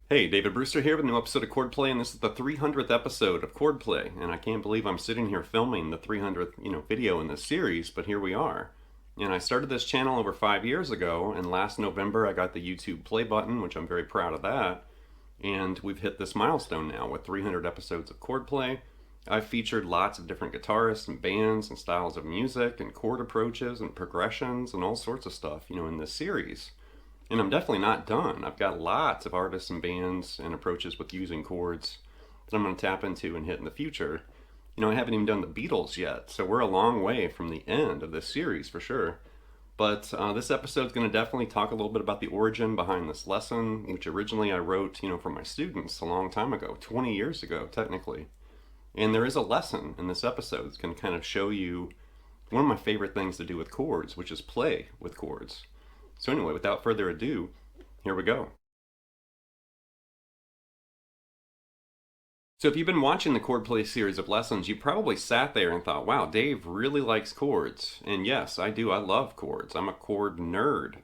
Hey, David Brewster here with a new episode of Chordplay, and this is the 300th episode of Chordplay. And I can't believe I'm sitting here filming the 300th, video in this series, but here we are. And I started this channel over 5 years ago, and last November I got the YouTube play button, which I'm very proud of that. And we've hit this milestone now with 300 episodes of Chordplay. I've featured lots of different guitarists and bands and styles of music and chord approaches and progressions and all sorts of stuff, in this series. And I'm definitely not done. I've got lots of artists and bands and approaches with using chords that I'm going to tap into and hit in the future. I haven't even done the Beatles yet, so we're a long way from the end of this series for sure. But this episode is going to definitely talk a little bit about the origin behind this lesson, which originally I wrote, for my students a long time ago, 20 years ago, technically. And there is a lesson in this episode that's going to kind of show you one of my favorite things to do with chords, which is play with chords. So anyway, without further ado, here we go. So if you've been watching the Chordplay series of lessons, you probably sat there and thought, wow, Dave really likes chords. And yes, I do. I love chords. I'm a chord nerd.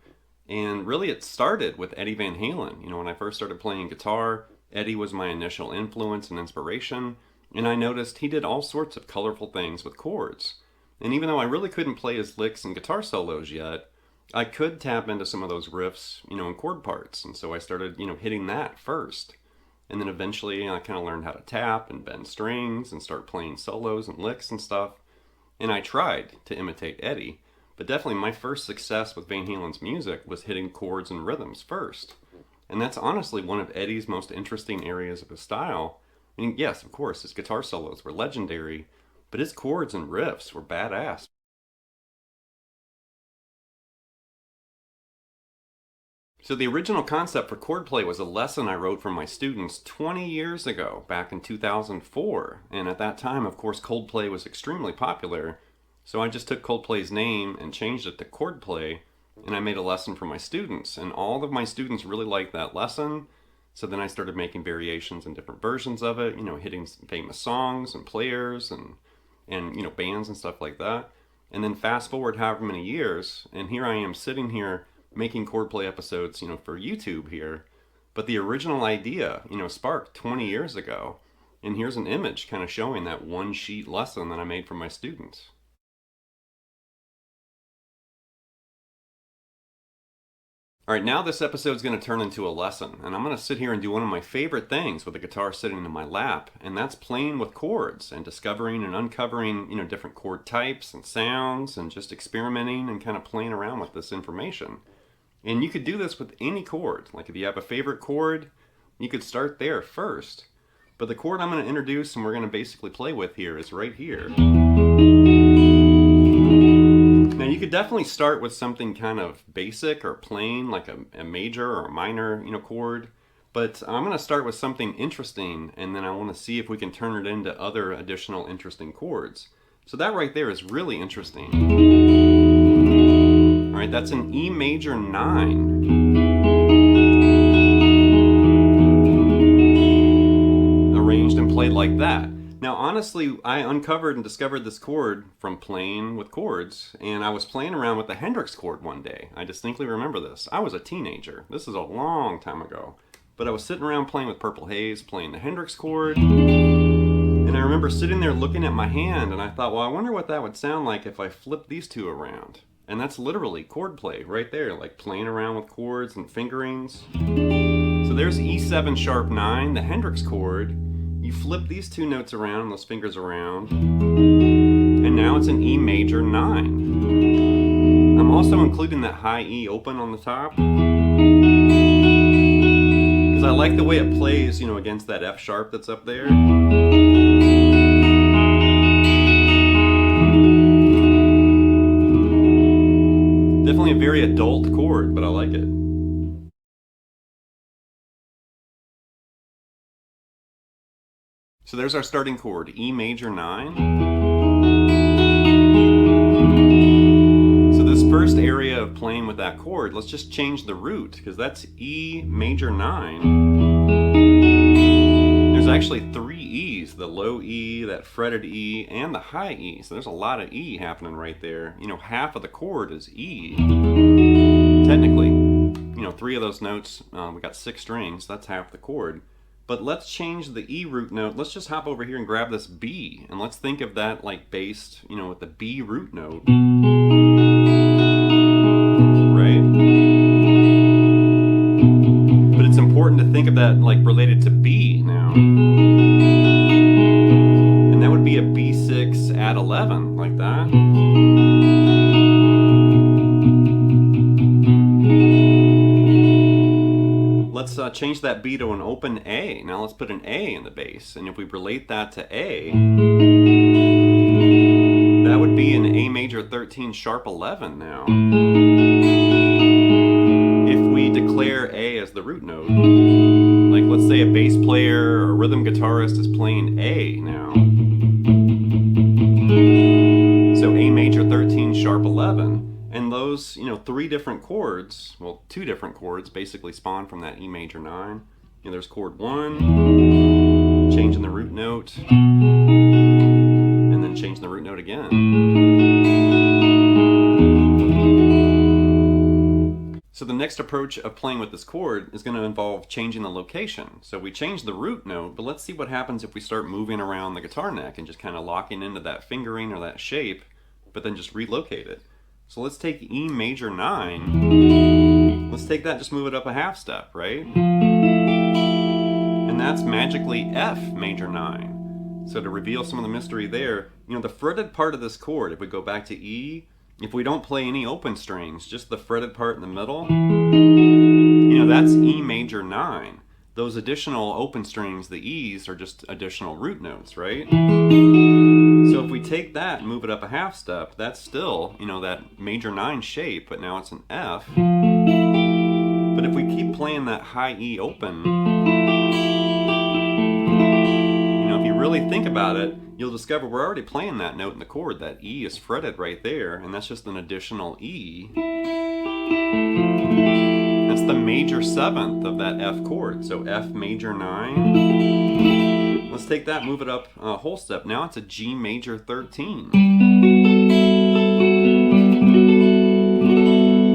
And really it started with Eddie Van Halen. When I first started playing guitar, Eddie was my initial influence and inspiration. And I noticed he did all sorts of colorful things with chords. And even though I really couldn't play his licks and guitar solos yet, I could tap into some of those riffs, in chord parts. And so I started, hitting that first. And then eventually I kind of learned how to tap and bend strings and start playing solos and licks and stuff. And I tried to imitate Eddie. But definitely my first success with Van Halen's music was hitting chords and rhythms first. And that's honestly one of Eddie's most interesting areas of his style. I mean, yes, of course, his guitar solos were legendary, but his chords and riffs were badass. So the original concept for Chordplay was a lesson I wrote for my students 20 years ago, back in 2004. And at that time, of course, Coldplay was extremely popular. So I just took Coldplay's name and changed it to Chordplay, and I made a lesson for my students. And all of my students really liked that lesson. So then I started making variations and different versions of it, hitting famous songs and players and bands and stuff like that. And then fast forward however many years, and here I am sitting here making Chordplay episodes, for YouTube here. But the original idea, sparked 20 years ago. And here's an image kind of showing that one sheet lesson that I made for my students. All right, now this episode is going to turn into a lesson, and I'm going to sit here and do one of my favorite things with the guitar sitting in my lap, and that's playing with chords and discovering and uncovering, different chord types and sounds and just experimenting and kind of playing around with this information. And you could do this with any chord. Like if you have a favorite chord, you could start there first. But the chord I'm going to introduce and we're going to basically play with here is right here. Now you could definitely start with something kind of basic or plain, like a major or a minor, chord. But I'm going to start with something interesting, and then I want to see if we can turn it into other additional interesting chords. So that right there is really interesting. All right, that's an E major 9. Arranged and played like that. Now, honestly, I uncovered and discovered this chord from playing with chords, and I was playing around with the Hendrix chord one day. I distinctly remember this. I was a teenager. This is a long time ago. But I was sitting around playing with Purple Haze, playing the Hendrix chord, and I remember sitting there looking at my hand, and I thought, well, I wonder what that would sound like if I flipped these two around. And that's literally chord play right there, like playing around with chords and fingerings. So there's E7 sharp 9, the Hendrix chord. You flip these two notes around, those fingers around, and now it's an E major 9. I'm also including that high E open on the top, because I like the way it plays, against that F sharp that's up there. Definitely a very adult chord, but I like it. So there's our starting chord, E major 9. So this first area of playing with that chord, let's just change the root, because that's E major 9. There's actually 3 E's, the low E, that fretted E, and the high E. So there's a lot of E happening right there. Half of the chord is E, technically. 3 of those notes, we got 6 strings, that's half the chord. But let's change the E root note. Let's just hop over here and grab this B, and let's think of that like based, with the B root note. Right? But it's important to think of that like related to B now. And that would be a B6 add 11, like that. Let's change that B to an open A. Now let's put an A in the bass. And if we relate that to A, that would be an A major 13 sharp 11 now. If we declare A as the root note, like let's say a bass player or a rhythm guitarist is playing A now. So A major 13 sharp 11. And those, 3 different chords, well, 2 different chords basically spawn from that E major 9. There's chord 1, changing the root note, and then changing the root note again. So the next approach of playing with this chord is going to involve changing the location. So we change the root note, but let's see what happens if we start moving around the guitar neck and just kind of locking into that fingering or that shape, but then just relocate it. So let's take E major 9, let's take that, just move it up a half step, right? And that's magically F major 9. So to reveal some of the mystery there, the fretted part of this chord, if we go back to E, if we don't play any open strings, just the fretted part in the middle, that's E major 9. Those additional open strings, the E's, are just additional root notes, right? So if we take that and move it up a half step, that's still, that major 9 shape, but now it's an F. But if we keep playing that high E open, if you really think about it, you'll discover we're already playing that note in the chord. That E is fretted right there, and that's just an additional E. That's the major 7th of that F chord, so F major 9. Let's take that, move it up a whole step. Now it's a G major 13.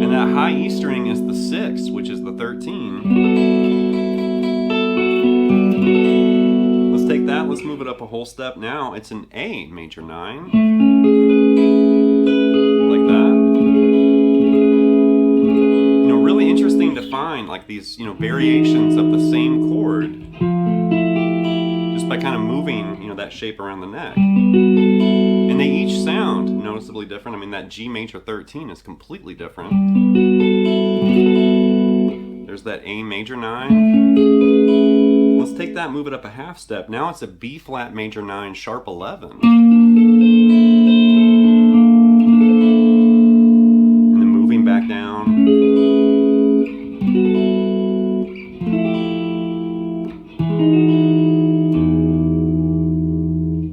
And that high E string is the 6, which is the 13. Let's take that, let's move it up a whole step. Now it's an A major 9. Like that. Really interesting to find like these, variations of the same chord just by kind of moving, that shape around the neck. And they each sound noticeably different. I mean, that G major 13 is completely different. There's that A major 9. Let's take that, move it up a half step. Now it's a B flat major 9 sharp 11. And then moving back down.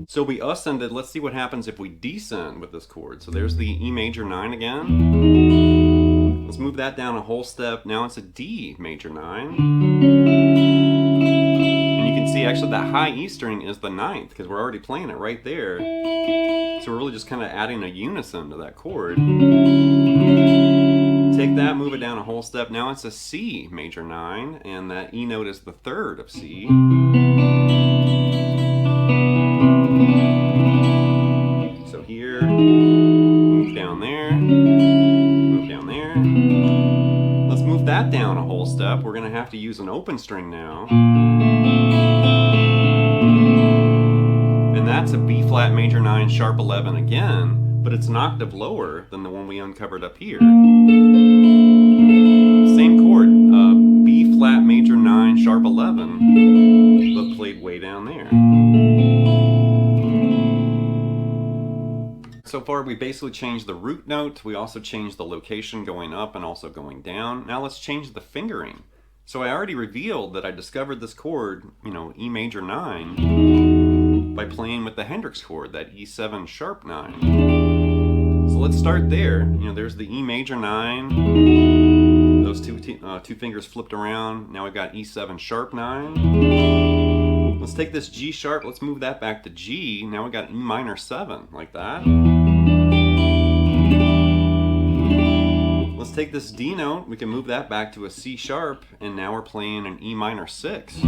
So we ascended, let's see what happens if we descend with this chord. So there's the E major 9 again. Let's move that down a whole step. Now it's a D major 9. And you can see actually that high E string is the 9th because we're already playing it right there. So we're really just kind of adding a unison to that chord. Take that, move it down a whole step. Now it's a C major 9, and that E note is the 3rd of C. So here, move down there, move down there. Let's move that down a whole step. We're going to have to use an open string now. And that's a B flat major 9 sharp 11 again, but it's an octave lower than the one we uncovered up here. Same chord, B flat major 9 sharp 11, but played way down there. So far we basically changed the root note, we also changed the location going up and also going down. Now let's change the fingering. So I already revealed that I discovered this chord, E major 9, by playing with the Hendrix chord, that E7 sharp 9. So let's start there. There's the E major 9, those two fingers flipped around. Now we've got E7 sharp 9. Let's take this G sharp, let's move that back to G. Now we got E minor 7, like that. Let's take this D note, we can move that back to a C sharp, and now we're playing an E minor 6.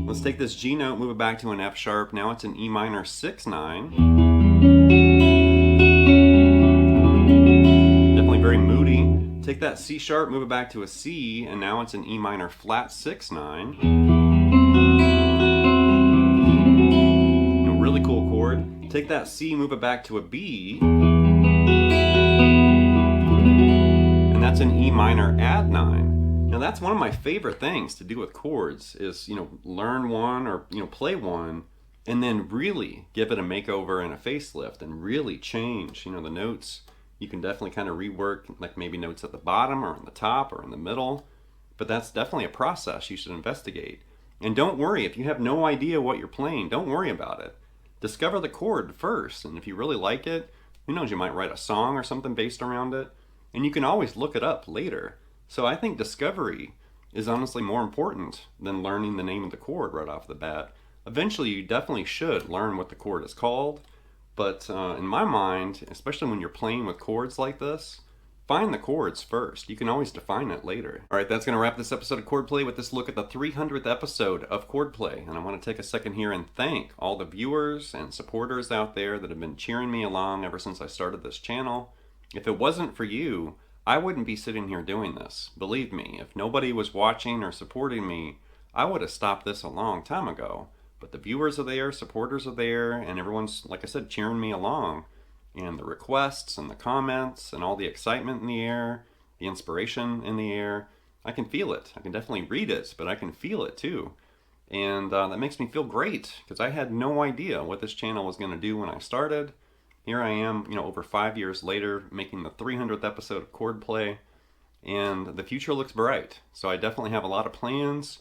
Let's take this G note, move it back to an F sharp, now it's an E minor 6/9. Definitely very moody. Take that C sharp, move it back to a C, and now it's an E minor flat 6/9. Really cool chord. Take that C, move it back to a B, and that's an E minor add 9. Now that's one of my favorite things to do with chords is, learn one or, play one and then really give it a makeover and a facelift and really change, the notes. You can definitely kind of rework, like maybe notes at the bottom or on the top or in the middle, but that's definitely a process you should investigate. And don't worry, if you have no idea what you're playing, don't worry about it. Discover the chord first, and if you really like it, who knows, you might write a song or something based around it, and you can always look it up later. So I think discovery is honestly more important than learning the name of the chord right off the bat. Eventually, you definitely should learn what the chord is called, but in my mind, especially when you're playing with chords like this, find the chords first. You can always define it later. All right, that's going to wrap this episode of Chordplay with this look at the 300th episode of Chordplay. And I want to take a second here and thank all the viewers and supporters out there that have been cheering me along ever since I started this channel. If it wasn't for you, I wouldn't be sitting here doing this. Believe me, if nobody was watching or supporting me, I would have stopped this a long time ago. But the viewers are there, supporters are there, and everyone's, like I said, cheering me along. And the requests and the comments and all the excitement in the air, the inspiration in the air, I can feel it. I can definitely read it, but I can feel it too. And that makes me feel great because I had no idea what this channel was going to do when I started. Here I am, over 5 years later, making the 300th episode of Chordplay, and the future looks bright. So I definitely have a lot of plans.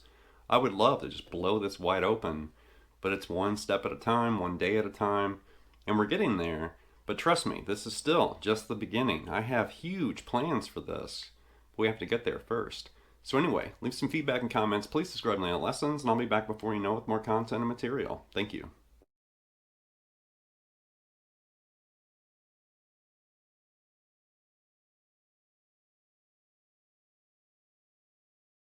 I would love to just blow this wide open, but it's one step at a time, one day at a time, and we're getting there. But trust me, this is still just the beginning. I have huge plans for this. We have to get there first. So anyway, leave some feedback and comments. Please subscribe to Lessons, and I'll be back before you know with more content and material. Thank you.